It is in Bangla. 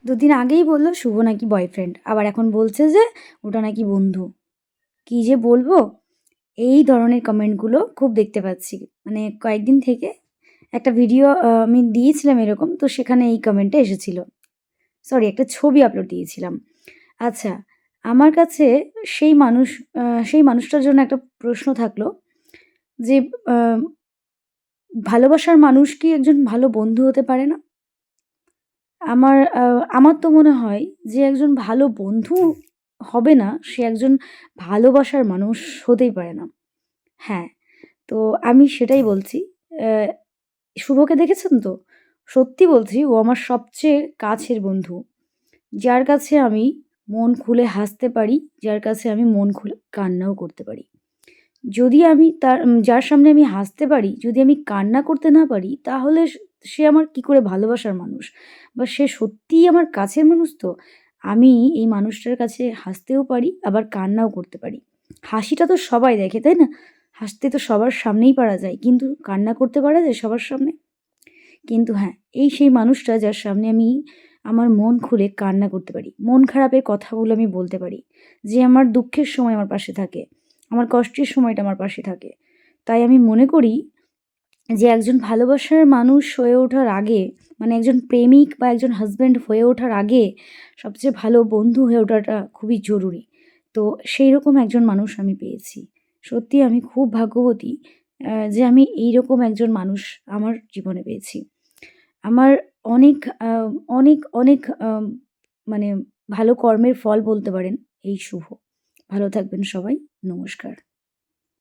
দুদিন আগেই বলল শুভ নাকি বয়ফ্রেন্ড, আবার এখন বলছে যে ওটা নাকি বন্ধু। কী যে বলবো, এই ধরনের কমেন্টগুলো খুব দেখতে পাচ্ছি। মানে কয়েকদিন থেকে একটা ভিডিও আমি দিয়েছিলাম এরকম, তো সেখানে এই কমেন্টটা এসেছিল। সরি, একটা ছবি আপলোড দিয়েছিলাম। আচ্ছা, আমার কাছে সেই মানুষ সেই মানুষটার জন্য একটা প্রশ্ন থাকলো যে আ ভালোবাসার মানুষ কি একজন ভালো বন্ধু হতে পারে না? আমার আমার তো মনে হয় যে একজন ভালো বন্ধু হবে না, সে একজন ভালোবাসার মানুষ হতেই পারে না। হ্যাঁ, তো আমি সেটাই বলছি। অ্যা শুভকে দেখেছেন তো? সত্যি বলছি, ও আমার সবচেয়ে কাছের বন্ধু। যার কাছে আমি মন খুলে হাসতে পারি, যার কাছে আমি মন খুলে কান্নাও করতে পারি। যদি আমি যার সামনে আমি হাসতে পারি, যদি আমি কান্না করতে না পারি, তাহলে সে আমার কি করে ভালোবাসার মানুষ? বা সে সত্যিই আমার কাছের মানুষ তো? আমি এই মানুষটার কাছে হাসতেও পারি, আবার কান্নাও করতে পারি। হাসিটা তো সবাই দেখে, তাই না? হাসতে তো সবার সামনেই পারা যায়। কিন্তু কান্না করতে পারা যায় সবার সামনে? কিন্তু হ্যাঁ, এই সেই মানুষটা যার সামনে আমি আমার মন খুলে কান্না করতে পারি। মন খারাপের কথাগুলো আমি বলতে পারি। যে আমার দুঃখের সময় আমার পাশে থাকে। আমার কষ্টের সময়টা আমার পাশে থাকে। তাই আমি মনে করি যে একজন ভালোবাসার মানুষ হয়ে ওঠার আগে, মানে একজন প্রেমিক বা একজন হাসব্যান্ড হয়ে ওঠার আগে সবচেয়ে ভালো বন্ধু হয়ে ওঠাটা খুবই জরুরি। তো সেইরকম একজন মানুষ আমি পেয়েছি। সত্যিই আমি খুব ভাগ্যবতী যে আমি এইরকম একজন মানুষ আমার জীবনে পেয়েছি। আমার অনেক আ অনেক মানে ভালো কর্মের ফল বলতে পারেন এই শুভ। ভালো থাকবেন সবাই। নমস্কার।